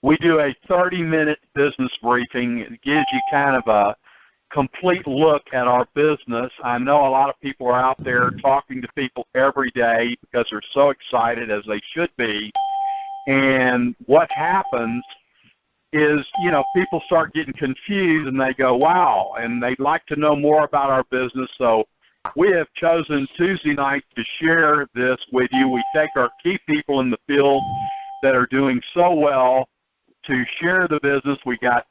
We do a 30-minute business briefing. It gives you kind of a complete look at our business. I know a lot of people are out there talking to people every day because they're so excited, as they should be. And what happens is, you know, people start getting confused and they go, wow, and they'd like to know more about our business. So we have chosen Tuesday night to share this with you. We take our key people in the field that are doing so well to share the business. We're going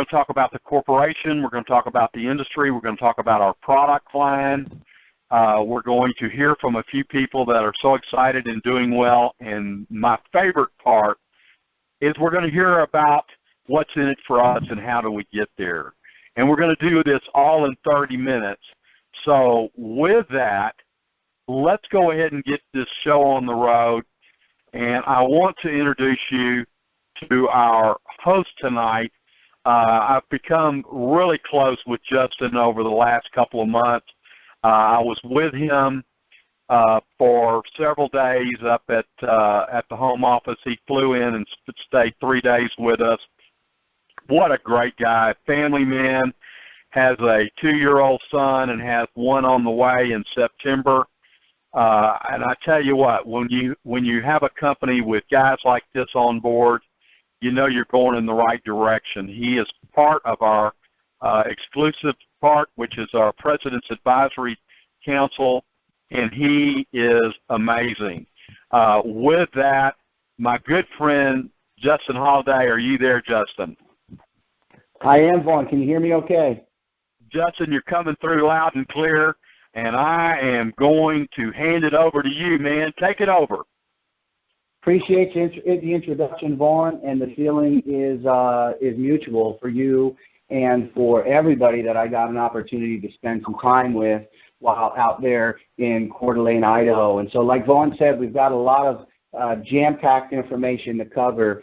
to talk about the corporation. We're going to talk about the industry. We're going to talk about our product line. We're going to hear from a few people that are so excited and doing well. And my favorite part is we're going to hear about what's in it for us and how do we get there. And we're going to do this all in 30 minutes. So with that, let's go ahead and get this show on the road. And I want to introduce you to our host tonight. I've become really close with Justin over the last couple of months. I was with him for several days up at the home office. He flew in and stayed 3 days with us. What a great guy, family man, has a 2-year-old son and has one on the way in September. And I tell you what, when you have a company with guys like this on board, you know you're going in the right direction. He is part of our exclusive part, which is our President's Advisory Council, and he is amazing. With that, my good friend Justin Holiday, are you there, Justin? I am, Vaughn. Can you hear me okay? Justin, you're coming through loud and clear, and I am going to hand it over to you, man. Take it over. Appreciate the introduction, Vaughn, and the feeling is mutual for you and for everybody that I got an opportunity to spend some time with while out there in Coeur d'Alene, Idaho. And so like Vaughn said, we've got a lot of jam-packed information to cover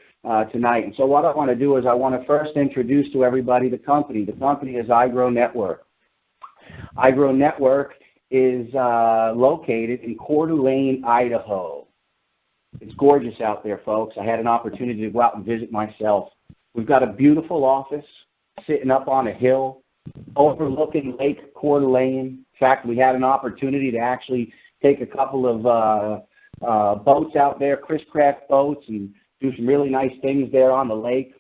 tonight. And so what I want to do is I want to first introduce to everybody the company. The company is iGrowNetwork. iGrowNetwork is located in Coeur d'Alene, Idaho. It's gorgeous out there, folks. I had an opportunity to go out and visit myself. We've got a beautiful office sitting up on a hill overlooking Lake Coeur d'Alene. In fact, we had an opportunity to actually take a couple of boats out there, Chris Craft boats, and do some really nice things there on the lake.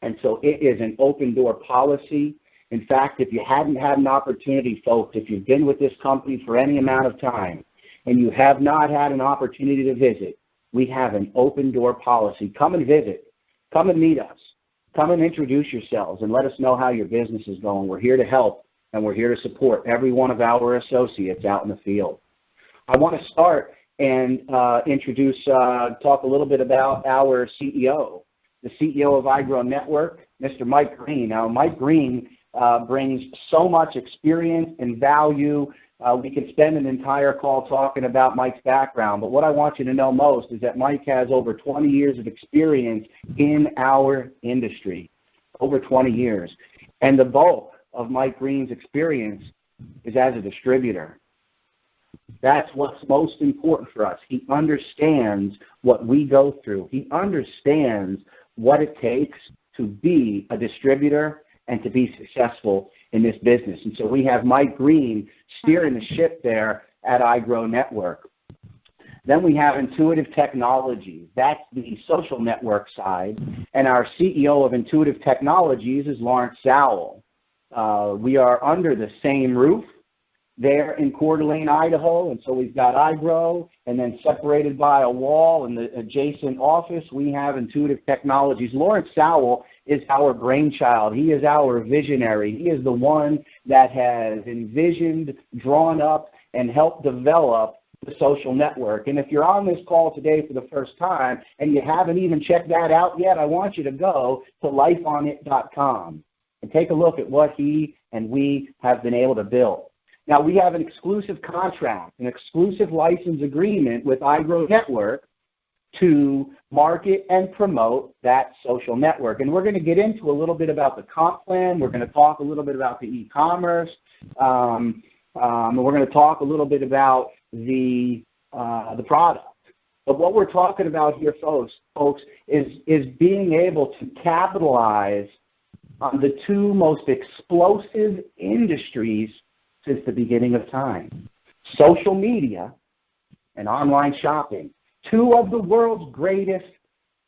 And so it is an open door policy. In fact, if you hadn't had an opportunity, folks, if you've been with this company for any amount of time and you have not had an opportunity to visit, we have an open door policy. Come and visit. Come and meet us. Come and introduce yourselves and let us know how your business is going. We're here to help, and we're here to support every one of our associates out in the field. I want to start and talk a little bit about our CEO, the CEO of iGrowNetwork, Mr. Mike Green. Now, Mike Green brings so much experience and value. We could spend an entire call talking about Mike's background, but what I want you to know most is that Mike has over 20 years of experience in our industry, over 20 years. And the bulk of Mike Green's experience is as a distributor. That's what's most important for us. He understands what we go through. He understands what it takes to be a distributor and to be successful in this business. And so we have Mike Green steering the ship there at iGrowNetwork. Then we have Intuitive Technologies. That's the social network side. And our CEO of Intuitive Technologies is Lawrence Sowell. We are under the same roof there in Coeur d'Alene, Idaho, and so we've got iGrow, and then separated by a wall in the adjacent office, we have Intuitive Technologies. Lawrence Sowell is our brainchild. He is our visionary. He is the one that has envisioned, drawn up, and helped develop the social network. And if you're on this call today for the first time and you haven't even checked that out yet, I want you to go to lifeonit.com and take a look at what he and we have been able to build. Now, we have an exclusive contract, an exclusive license agreement with iGrowNetwork to market and promote that social network. And we're going to get into a little bit about the comp plan. We're going to talk a little bit about the e-commerce. And we're going to talk a little bit about the product. But what we're talking about here, folks, is being able to capitalize on the two most explosive industries since the beginning of time: social media and online shopping, two of the world's greatest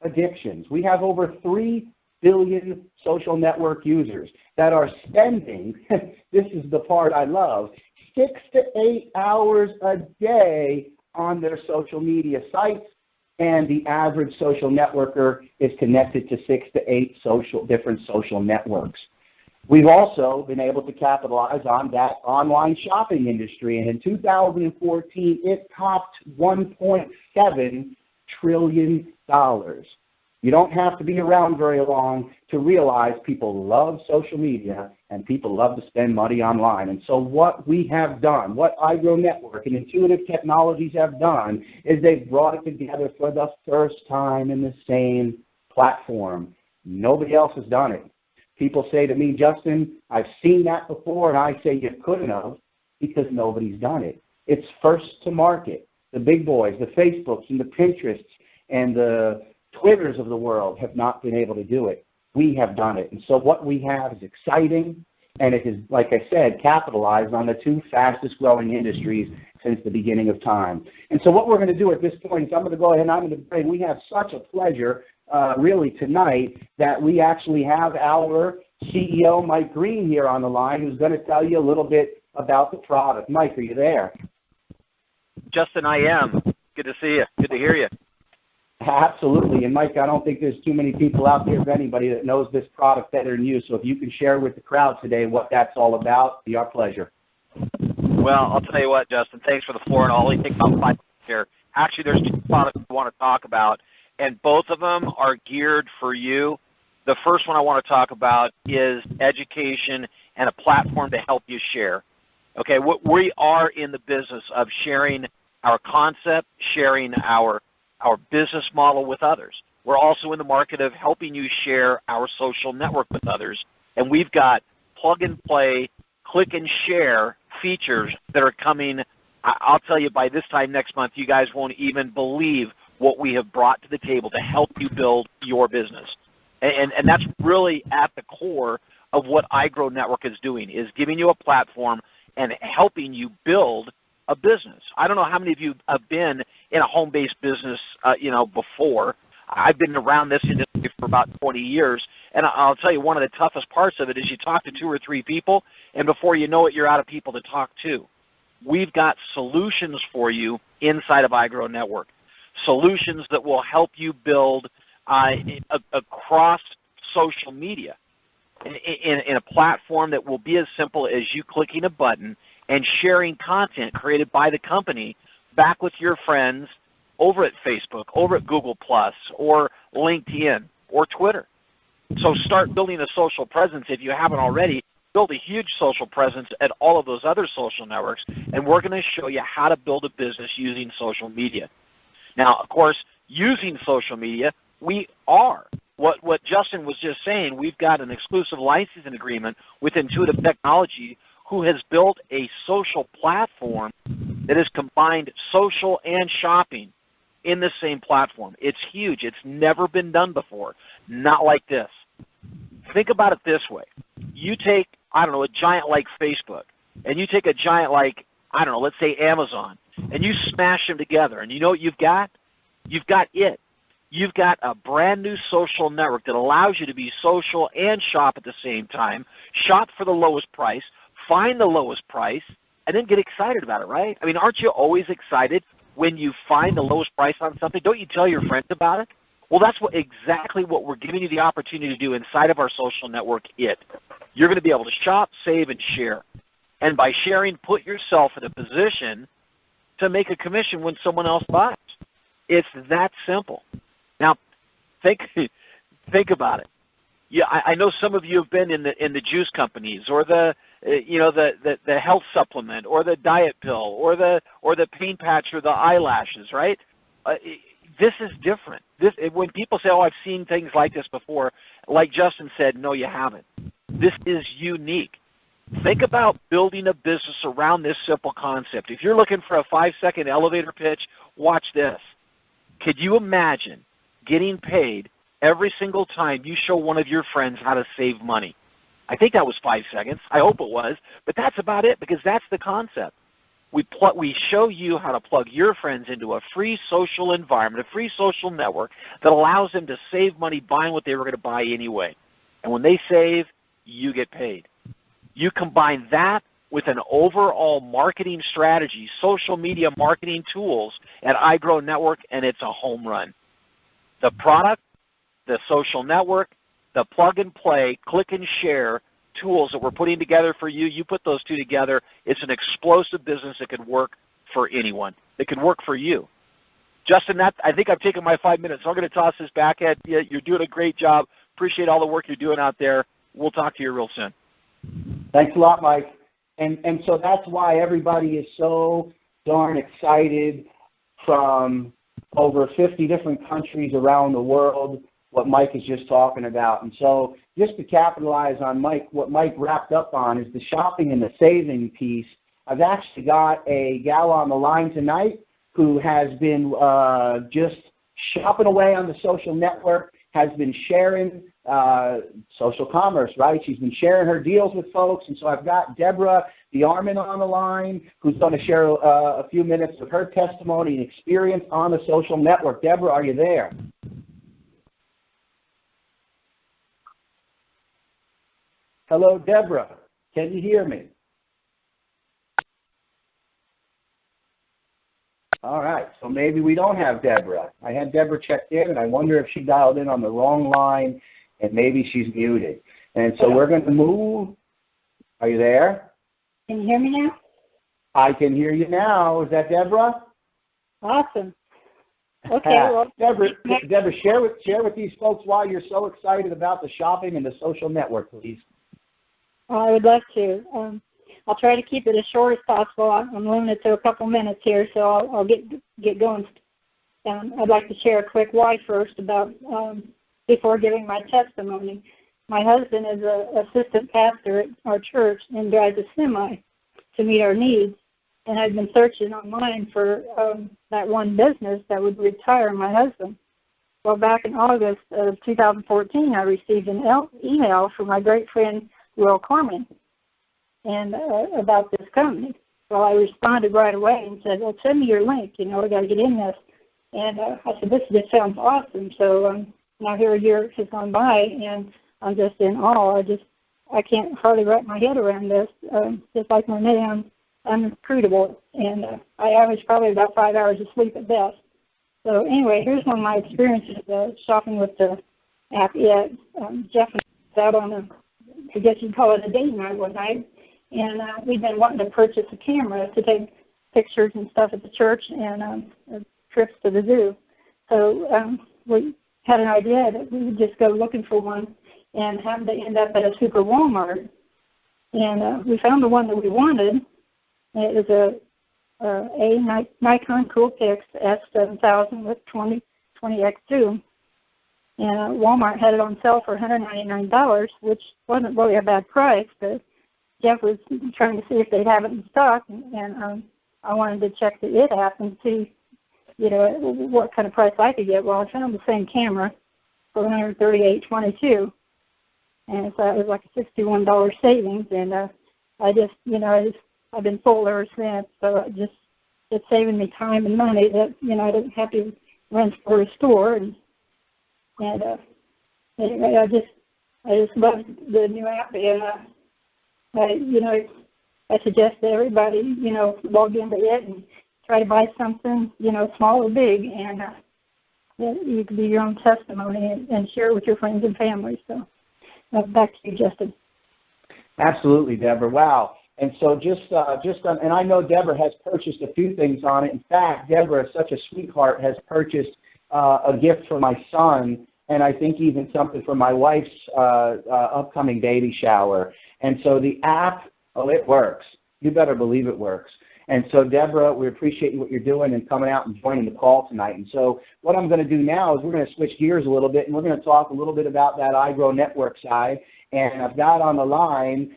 addictions. We have over 3 billion social network users that are spending, this is the part I love, 6 to 8 hours a day on their social media sites, and the average social networker is connected to 6 to 8 different social networks. We've also been able to capitalize on that online shopping industry, and in 2014, it topped $1.7 trillion. You don't have to be around very long to realize people love social media and people love to spend money online. And so what we have done, what iGrowNetwork and Intuitive Technologies have done, is they've brought it together for the first time in the same platform. Nobody else has done it. People say to me, Justin, I've seen that before, and I say you couldn't have because nobody's done it. It's first to market. The big boys, the Facebooks and the Pinterests and the Twitters of the world have not been able to do it. We have done it. And so what we have is exciting, and it is, like I said, capitalized on the two fastest growing industries since the beginning of time. And so what we're going to do at this point is I'm going to go ahead and I'm going to bring, we have such a pleasure really tonight that we actually have our CEO, Mike Green, here on the line, who's going to tell you a little bit about the product. Mike, are you there? Justin, I am. Good to see you. Good to hear you. Absolutely. And Mike, I don't think there's too many people out there, if anybody, that knows this product better than you. So if you can share with the crowd today what that's all about, it'd be our pleasure. Well, I'll tell you what, Justin, thanks for the floor, and I'll only take about 5 minutes here. Actually, there's 2 products we want to talk about, and both of them are geared for you. The first one I want to talk about is education and a platform to help you share. Okay, we are in the business of sharing our concept, sharing our business model with others. We're also in the market of helping you share our social network with others, and we've got plug-and-play, click-and-share features that are coming. I'll tell you, by this time next month, you guys won't even believe what we have brought to the table to help you build your business. And that's really at the core of what iGrowNetwork is doing, is giving you a platform and helping you build a business. I don't know how many of you have been in a home-based business, before. I've been around this industry for about 20 years, and I'll tell you, one of the toughest parts of it is you talk to 2 or 3 people, and before you know it, you're out of people to talk to. We've got solutions for you inside of iGrowNetwork, solutions that will help you build across social media in a platform that will be as simple as you clicking a button and sharing content created by the company back with your friends over at Facebook, over at Google+, or LinkedIn, or Twitter. So start building a social presence if you haven't already. Build a huge social presence at all of those other social networks, and we're going to show you how to build a business using social media. Now, of course, using social media, we are. What Justin was just saying, we've got an exclusive licensing agreement with Intuitive Technology, who has built a social platform that has combined social and shopping in the same platform. It's huge. It's never been done before. Not like this. Think about it this way. You take, a giant like Facebook, and you take a giant like, let's say Amazon, and you smash them together, and you know what you've got? You've got it. You've got a brand new social network that allows you to be social and shop at the same time, shop for the lowest price, find the lowest price, and then get excited about it, right? I mean, aren't you always excited when you find the lowest price on something? Don't you tell your friends about it? Well, that's exactly what we're giving you the opportunity to do inside of our social network, You're going to be able to shop, save, and share. And by sharing, put yourself in a position to make a commission when someone else buys. It's that simple. Now, think about it. Yeah, I know some of you have been in the juice companies, or the health supplement, or the diet pill, or the pain patch, or the eyelashes, right? This is different. When people say, "Oh, I've seen things like this before," like Justin said, no, you haven't. This is unique. Think about building a business around this simple concept. If you're looking for a 5-second elevator pitch, watch this. Could you imagine getting paid every single time you show one of your friends how to save money? I think that was 5 seconds. I hope it was. But that's about it, because that's the concept. We show you how to plug your friends into a free social environment, a free social network that allows them to save money buying what they were going to buy anyway. And when they save, you get paid. You combine that with an overall marketing strategy, social media marketing tools at iGrowNetwork, and it's a home run. The product, the social network, the plug-and-play, click-and-share tools that we're putting together for you, you put those two together, it's an explosive business that could work for anyone. It could work for you. Justin, I think I've taken my 5 minutes, so I'm going to toss this back at you. You're doing a great job. Appreciate all the work you're doing out there. We'll talk to you real soon. Thanks a lot, Mike. And so that's why everybody is so darn excited from over 50 different countries around the world, what Mike is just talking about. And so just to capitalize on what Mike wrapped up on is the shopping and the saving piece. I've actually got a gal on the line tonight who has been just shopping away on the social network, has been sharing social commerce, right? She's been sharing her deals with folks. And so I've got Deborah DeArmond on the line, who's going to share a few minutes of her testimony and experience on the social network. Deborah, are you there? Hello, Deborah. Can you hear me? All right, so maybe we don't have Deborah. I had Deborah checked in, and I wonder if she dialed in on the wrong line, and maybe she's muted. And so we're going to move. Are you there? Can you hear me now? I can hear you now. Is that Deborah? Awesome. Okay. Well, Deborah, share with these folks why you're so excited about the shopping and the social network, please. I would love to. I'll try to keep it as short as possible. I'm limited to a couple minutes here, so I'll get going. I'd like to share a quick why first about before giving my testimony. My husband is an assistant pastor at our church and drives a semi to meet our needs. And I've been searching online for that one business that would retire my husband. Well, back in August of 2014, I received an email from my great friend Will Corman and about this company. Well, I responded right away and said, well, send me your link. I got to get in this. And I said, this just sounds awesome. So now here a year has gone by, and I'm just in awe. I can't hardly wrap my head around this. Just like my name, I'm recruitable, and I average probably about 5 hours of sleep at best. So anyway, here's one of my experiences shopping with the app. Jeff was out on I guess you'd call it a date night one night, and we'd been wanting to purchase a camera to take pictures and stuff at the church and trips to the zoo. So we had an idea that we would just go looking for one and have to end up at a super Walmart. And we found the one that we wanted. It was a Nikon Coolpix S7000 with 20x zoom. And Walmart had it on sale for $199, which wasn't really a bad price, but Jeff was trying to see if they'd have it in stock, and I wanted to check the IT app and see, what kind of price I could get. Well, I found the same camera for $138.22, and so it was like a $61 savings, and I've been full ever since, so it's saving me time and money that, I didn't have to run for a store, and anyway, I just love the new app, and I suggest that everybody, log into it and try to buy something, small or big, and you can do your own testimony and share it with your friends and family. So back to you, Justin. Absolutely, Deborah. Wow. And so and I know Deborah has purchased a few things on it. In fact, Deborah, such a sweetheart, has purchased a gift for my son, and I think even something for my wife's upcoming baby shower. And so the app, it works. You better believe it works. And so, Deborah, we appreciate what you're doing and coming out and joining the call tonight. And so what I'm going to do now is we're going to switch gears a little bit, and we're going to talk a little bit about that iGrowNetwork side. And I've got on the line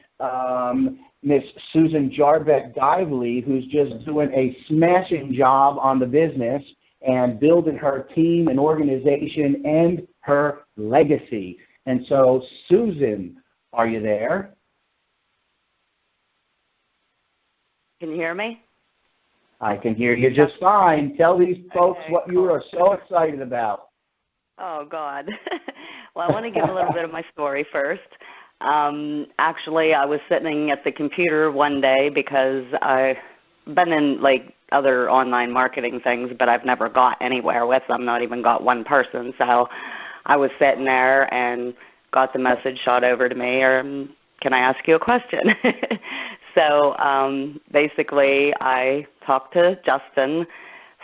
Miss Susan Jarbeck-Dively, who's just doing a smashing job on the business. and building her team and organization and her legacy. And so, Susan, are you there? Can you hear me? I can hear you just fine. Tell these folks Okay, what you are so excited about. Oh, God. Well, I want to give a little bit of my story first. Actually, I was sitting at the computer one day because I've been in, like, other online marketing things, but I've never got anywhere with them, not even got one person. So I was sitting there and got the message shot over to me, can I ask you a question? So basically I talked to Justin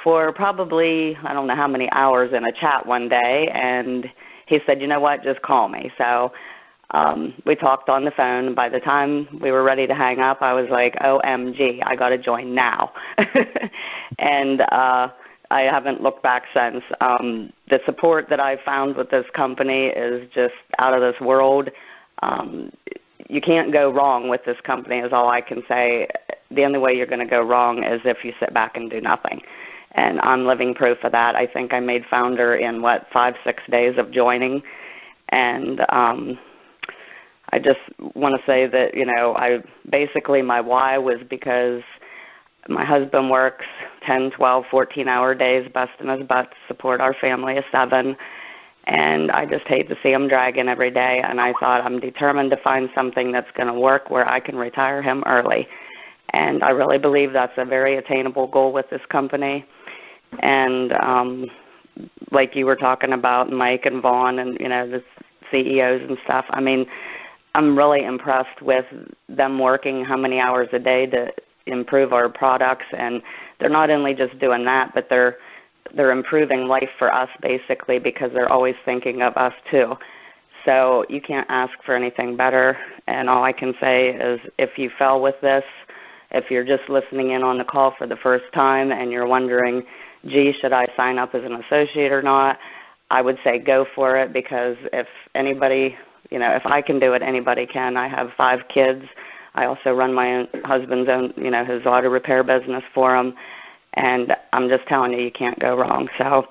for probably, I don't know how many hours in a chat one day, and he said, you know what, just call me. So we talked on the phone. By the time we were ready to hang up, I was like, OMG, I got to join now. And I haven't looked back since. The support that I've found with this company is just out of this world. You can't go wrong with this company is all I can say. The only way you're going to go wrong is if you sit back and do nothing. And I'm living proof of that. I think I made founder in, 5-6 days of joining. And I just want to say that, basically my why was because my husband works 10, 12, 14-hour days, busting his butt to support our family of 7. And I just hate to see him dragging every day. And I thought, I'm determined to find something that's going to work where I can retire him early. And I really believe that's a very attainable goal with this company. And like you were talking about, Mike and Vaughn and, the CEOs and stuff, I mean, I'm really impressed with them working how many hours a day to improve our products. And they're not only just doing that, but they're improving life for us, basically, because they're always thinking of us, too. So you can't ask for anything better. And all I can say is if you fell with this, if you're just listening in on the call for the first time and you're wondering, gee, should I sign up as an associate or not, I would say go for it, because if anybody, if I can do it, anybody can. I have 5 kids. I also run my husband's own, his auto repair business for him. And I'm just telling you, you can't go wrong. So,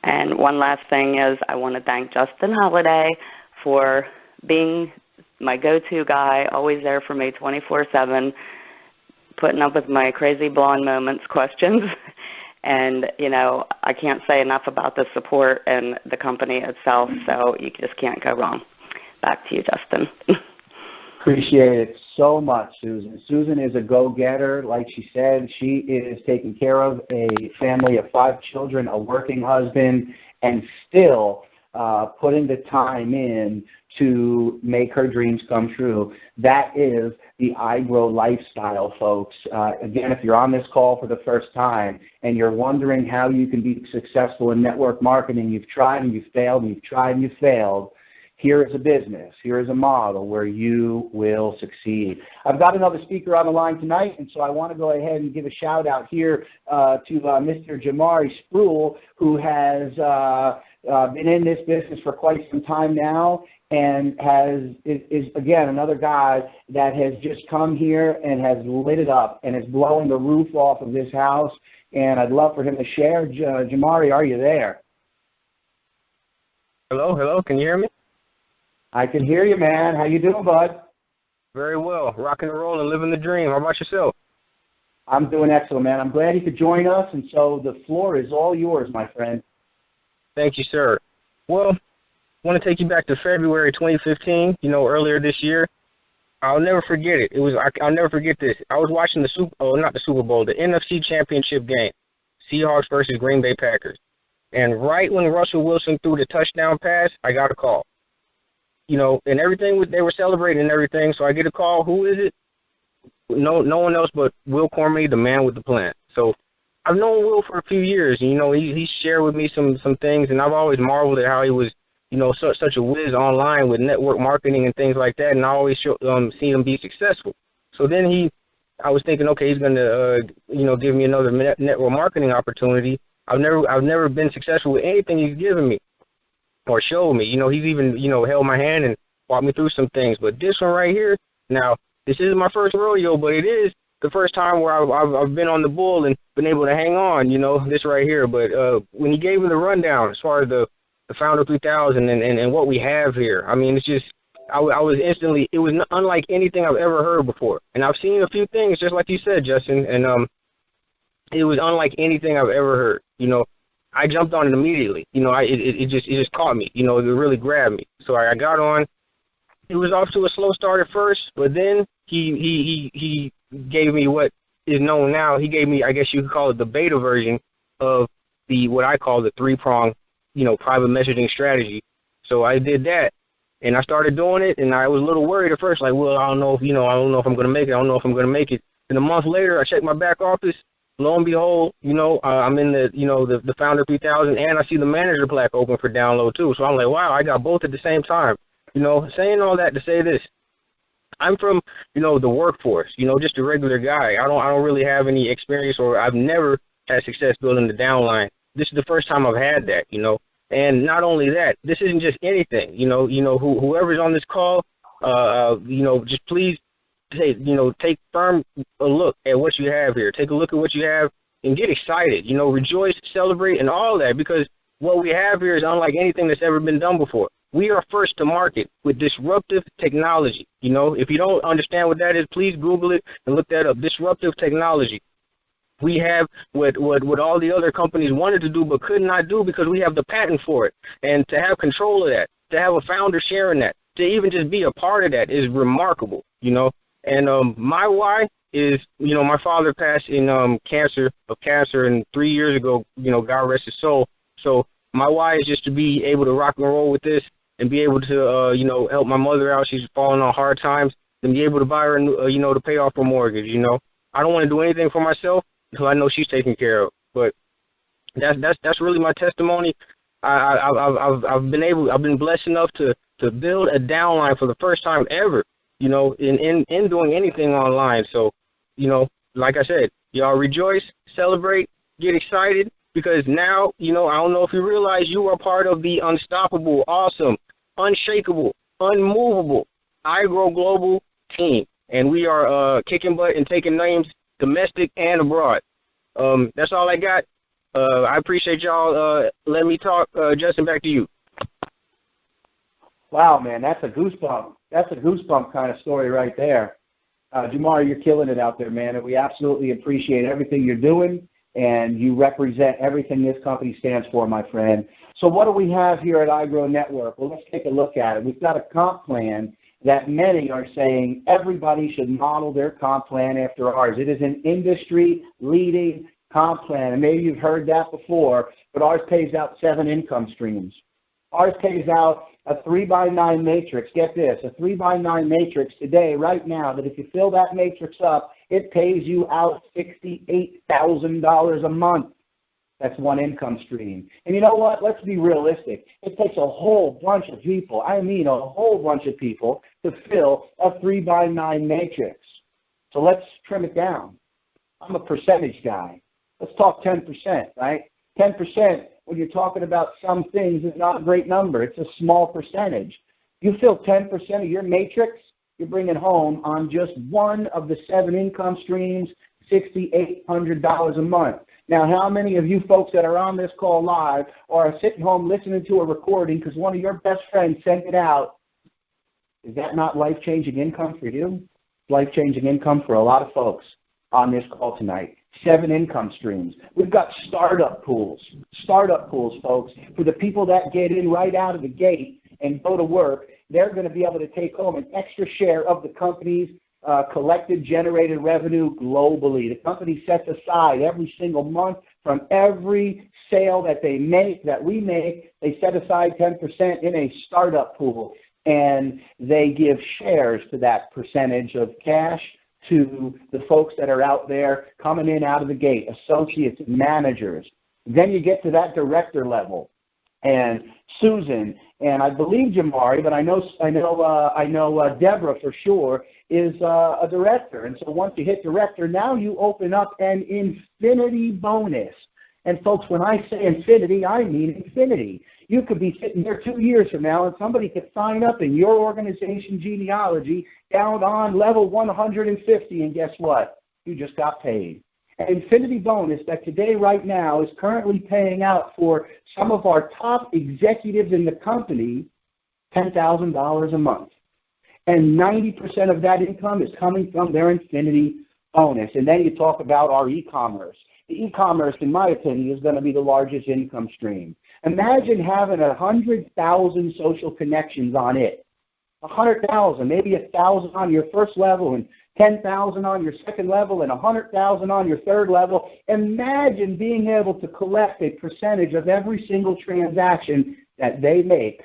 and one last thing is I want to thank Justin Holiday for being my go-to guy, always there for me 24/7, putting up with my crazy blonde moments questions. And, I can't say enough about the support and the company itself, so you just can't go wrong. Back to you, Justin. Appreciate it so much, Susan. Susan is a go-getter. Like she said, she is taking care of a family of 5 children, a working husband, and still putting the time in to make her dreams come true. That is the iGrow lifestyle, folks. Again, if you're on this call for the first time and you're wondering how you can be successful in network marketing, you've tried and you've failed, and you've tried and you've failed, here is a business, here is a model where you will succeed. I've got another speaker on the line tonight, and so I want to go ahead and give a shout out here to Mr. Jamari Spruill, who has been in this business for quite some time now, and is again another guy that has just come here and has lit it up and is blowing the roof off of this house. And I'd love for him to share. Jamari, are you there? Hello, can you hear me? I can hear you, man. How you doing, bud? Very well. Rocking and rolling, living the dream. How about yourself? I'm doing excellent, man. I'm glad you could join us, and so the floor is all yours, my friend. Thank you, sir. Well, I want to take you back to February 2015, earlier this year. I'll never forget it. I'll never forget this. I was watching the NFC Championship game, Seahawks versus Green Bay Packers. And right when Russell Wilson threw the touchdown pass, I got a call. And everything, they were celebrating and everything, so I get a call. Who is it? No one else but Will Cormier, the man with the plan. So I've known Will for a few years. He shared with me some things, and I've always marveled at how he was, such a whiz online with network marketing and things like that, and I always seen him be successful. So then I was thinking, okay, he's going to, give me another network marketing opportunity. I've never been successful with anything he's given me or showed me. He's even, held my hand and walked me through some things. But this one right here, now, this isn't my first rodeo, but it is the first time where I've been on the bull and been able to hang on, you know, this right here. But when he gave me the rundown as far as the Founder 3000 and what we have here, I mean, it's just, I was instantly, it was unlike anything I've ever heard before. And I've seen a few things, just like you said, Justin, and it was unlike anything I've ever heard. You know, I jumped on it immediately. You know, it just caught me. You know, it really grabbed me. So I got on. It was off to a slow start at first, but then he gave me what is known now. He gave me, I guess you could call it the beta version of what I call the 3-prong, you know, private messaging strategy. So I did that, and I started doing it, and I was a little worried at first, like, well, I don't know if I'm going to make it. I don't know if I'm going to make it. And a month later, I checked my back office. Lo and behold, you know, I'm in the Founder 3000, and I see the manager plaque open for download too. So I'm like, wow, I got both at the same time. You know, saying all that to say this, I'm from, you know, the workforce, you know, just a regular guy. I don't really have any experience, or I've never had success building the downline. This is the first time I've had that, you know. And not only that, this isn't just anything, you know, whoever's on this call, you know, just please take firm a look at what you have here. Take a look at what you have and get excited, you know, rejoice, celebrate, and all that, because what we have here is unlike anything that's ever been done before. We are first to market with disruptive technology. You know, if you don't understand what that is, please Google it and look that up. Disruptive technology. We have what all the other companies wanted to do but could not do because we have the patent for it. And to have control of that, to have a founder sharing that, to even just be a part of that is remarkable, you know. And my why is, you know, my father passed in cancer, and 3 years ago, you know, God rest his soul. So my why is just to be able to rock and roll with this and be able to, you know, help my mother out. She's falling on hard times, and be able to buy her, you know, to pay off her mortgage. You know, I don't want to do anything for myself until I know she's taken care of. But that's really my testimony. I've been blessed enough to build a downline for the first time ever, you know, in doing anything online. So, you know, like I said, y'all rejoice, celebrate, get excited, because now, you know, I don't know if you realize you are part of the unstoppable, awesome, unshakable, unmovable iGrow Global team. And we are kicking butt and taking names domestic and abroad. That's all I got. I appreciate y'all letting me talk. Justin, back to you. Wow, man, that's a goosebump. That's a goosebump kind of story right there. Jamar, you're killing it out there, man, and we absolutely appreciate everything you're doing, and you represent everything this company stands for, my friend. So what do we have here at iGrowNetwork? Well, let's take a look at it. We've got a comp plan that many are saying everybody should model their comp plan after ours. It is an industry-leading comp plan, and maybe you've heard that before, but ours pays out 7 income streams. Ours pays out a 3x9 matrix. Get this, a 3x9 matrix today, right now, that if you fill that matrix up, it pays you out $68,000 a month. That's one income stream. And you know what? Let's be realistic. It takes a whole bunch of people, I mean a whole bunch of people, to fill a 3x9 matrix. So let's trim it down. I'm a percentage guy. Let's talk 10%, right? 10%, when you're talking about some things, is not a great number. It's a small percentage. You fill 10% of your matrix, you're bringing home on just one of the 7 income streams, $6,800 a month. Now, how many of you folks that are on this call live or are sitting home listening to a recording because one of your best friends sent it out? Is that not life-changing income for you? Life-changing income for a lot of folks on this call tonight. 7 income streams. We've got startup pools. Startup pools, folks. For the people that get in right out of the gate and go to work, they're going to be able to take home an extra share of the company's collected generated revenue globally. The company sets aside every single month from every sale that they make, that we make, they set aside 10% in a startup pool, and they give shares to that percentage of cash to the folks that are out there coming in out of the gate, associates, managers. Then you get to that director level. And Susan, and I believe Jamari, but I know Deborah for sure is a director. And so once you hit director, now you open up an infinity bonus. And folks, when I say infinity, I mean infinity. You could be sitting there 2 years from now and somebody could sign up in your organization genealogy down on level 150, and guess what? you just got paid. An infinity bonus that today, right now, is currently paying out for some of our top executives in the company $10,000 a month. And 90% of that income is coming from their infinity bonus. And then you talk about our e-commerce. The e-commerce, in my opinion, is going to be the largest income stream. Imagine having 100,000 social connections on it. 100,000, maybe 1,000 on your first level and 10,000 on your second level and 100,000 on your third level. Imagine being able to collect a percentage of every single transaction that they make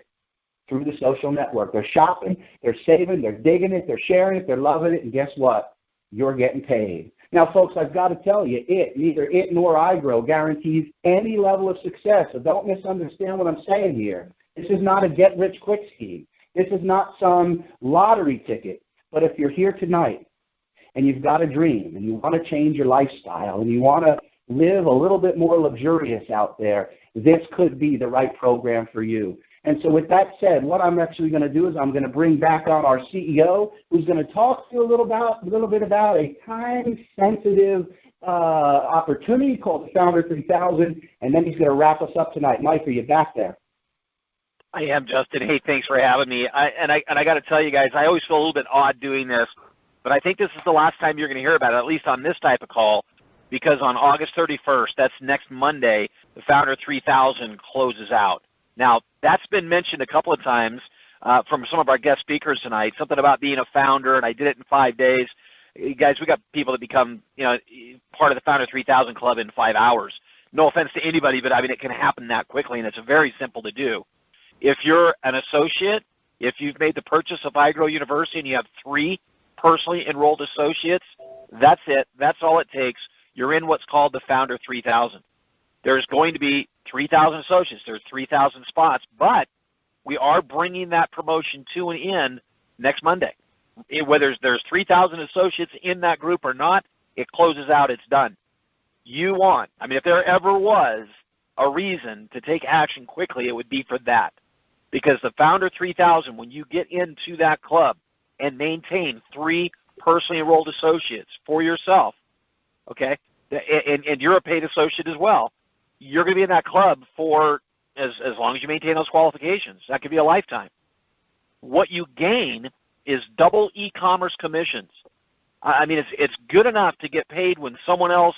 through the social network. They're shopping, they're saving, they're digging it, they're sharing it, they're loving it, and guess what? You're getting paid. Now, folks, I've got to tell you, neither it nor iGrow guarantees any level of success, so don't misunderstand what I'm saying here. This is not a get-rich-quick scheme. This is not some lottery ticket. But if you're here tonight and you've got a dream and you want to change your lifestyle and you want to live a little bit more luxurious out there, this could be the right program for you. And so with that said, what I'm actually going to do is I'm going to bring back on our CEO, who's going to talk to you a little bit about a time-sensitive opportunity called the Founder 3000, and then he's going to wrap us up tonight. Mike, are you back there? I am, Justin. Hey, thanks for having me. I got to tell you guys, I always feel a little bit odd doing this, but I think this is the last time you're going to hear about it, at least on this type of call, because on August 31st, that's next Monday, the Founder 3000 closes out. Now, that's been mentioned a couple of times from some of our guest speakers tonight, something about being a founder, and I did it in 5 days. You guys, we got people that become, part of the Founder 3000 Club in 5 hours. No offense to anybody, but I mean, it can happen that quickly, and it's very simple to do. If you're an associate, if you've made the purchase of iGrow University and you have 3 personally enrolled associates, that's it. That's all it takes. You're in what's called the Founder 3000. There's going to be 3,000 associates. There's 3,000 spots, but we are bringing that promotion to an end next Monday. Whether there's 3,000 associates in that group or not, it closes out. It's done. If there ever was a reason to take action quickly, it would be for that. Because the Founder 3000, when you get into that club and maintain 3 personally enrolled associates for yourself, okay, and you're a paid associate as well, you're going to be in that club for as long as you maintain those qualifications. That could be a lifetime. What you gain is double e-commerce commissions. It's good enough to get paid when someone else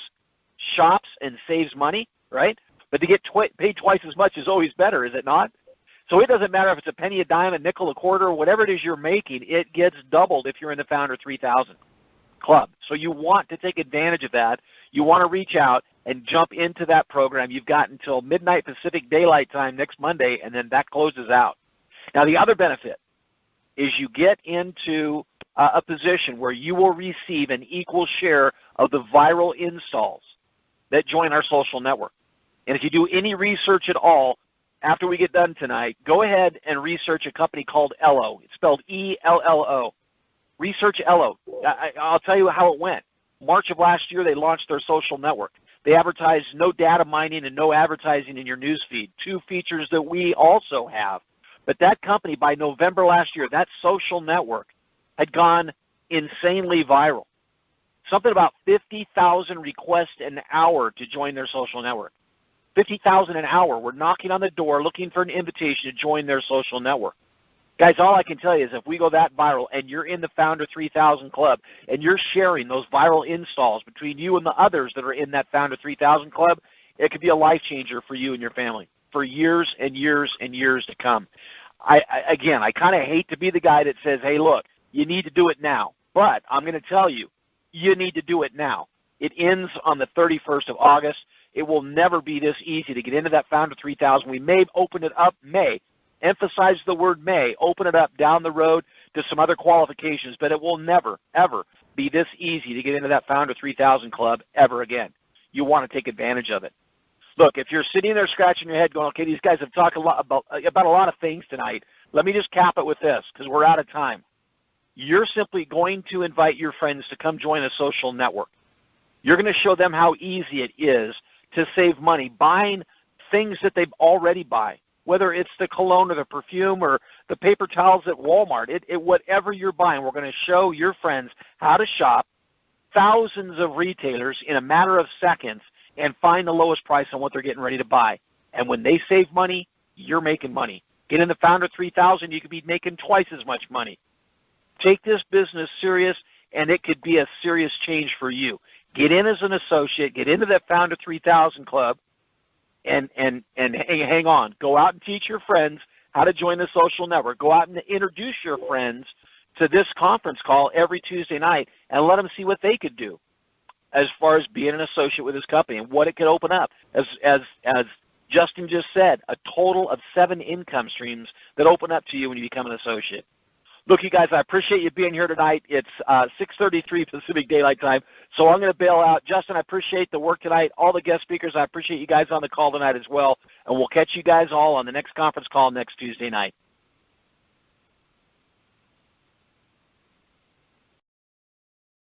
shops and saves money, right? But to get paid twice as much is always better, is it not? So it doesn't matter if it's a penny, a dime, a nickel, a quarter, whatever it is you're making, it gets doubled if you're in the Founder 3000 Club. So you want to take advantage of that. You want to reach out and jump into that program. You've got until midnight Pacific Daylight Time next Monday, and then that closes out. Now, the other benefit is you get into a position where you will receive an equal share of the viral installs that join our social network. And if you do any research at all after we get done tonight, go ahead and research a company called Ello. It's spelled E-L-L-O. Research Ello. I'll tell you how it went. March of last year, they launched their social network. They advertised no data mining and no advertising in your news feed, 2 features that we also have. But that company, by November last year, that social network had gone insanely viral. Something about 50,000 requests an hour to join their social network. 50,000 an hour. We're knocking on the door looking for an invitation to join their social network. Guys, all I can tell you is if we go that viral and you're in the Founder 3000 Club and you're sharing those viral installs between you and the others that are in that Founder 3000 Club, it could be a life changer for you and your family for years and years and years to come. I kind of hate to be the guy that says, hey, look, you need to do it now. But I'm going to tell you, you need to do it now. It ends on the 31st of August. It will never be this easy to get into that Founder 3000. We may open it up, emphasize the word may, open it up down the road to some other qualifications, but it will never, ever be this easy to get into that Founder 3000 Club ever again. You want to take advantage of it. Look, if you're sitting there scratching your head going, okay, these guys have talked about a lot of things tonight, let me just cap it with this because we're out of time. You're simply going to invite your friends to come join a social network. You're going to show them how easy it is to save money buying things that they already buy. Whether it's the cologne or the perfume or the paper towels at Walmart, whatever you're buying, we're going to show your friends how to shop thousands of retailers in a matter of seconds and find the lowest price on what they're getting ready to buy. And when they save money, you're making money. Get in the Founder 3000, you could be making twice as much money. Take this business serious, and it could be a serious change for you. Get in as an associate, get into that Founder 3000 club, and hang on. Go out and teach your friends how to join the social network. Go out and introduce your friends to this conference call every Tuesday night and let them see what they could do as far as being an associate with this company and what it could open up. As Justin just said, a total of 7 income streams that open up to you when you become an associate. Look, you guys, I appreciate you being here tonight. It's 6:33 Pacific Daylight Time, so I'm going to bail out. Justin, I appreciate the work tonight. All the guest speakers, I appreciate you guys on the call tonight as well, and we'll catch you guys all on the next conference call next Tuesday night.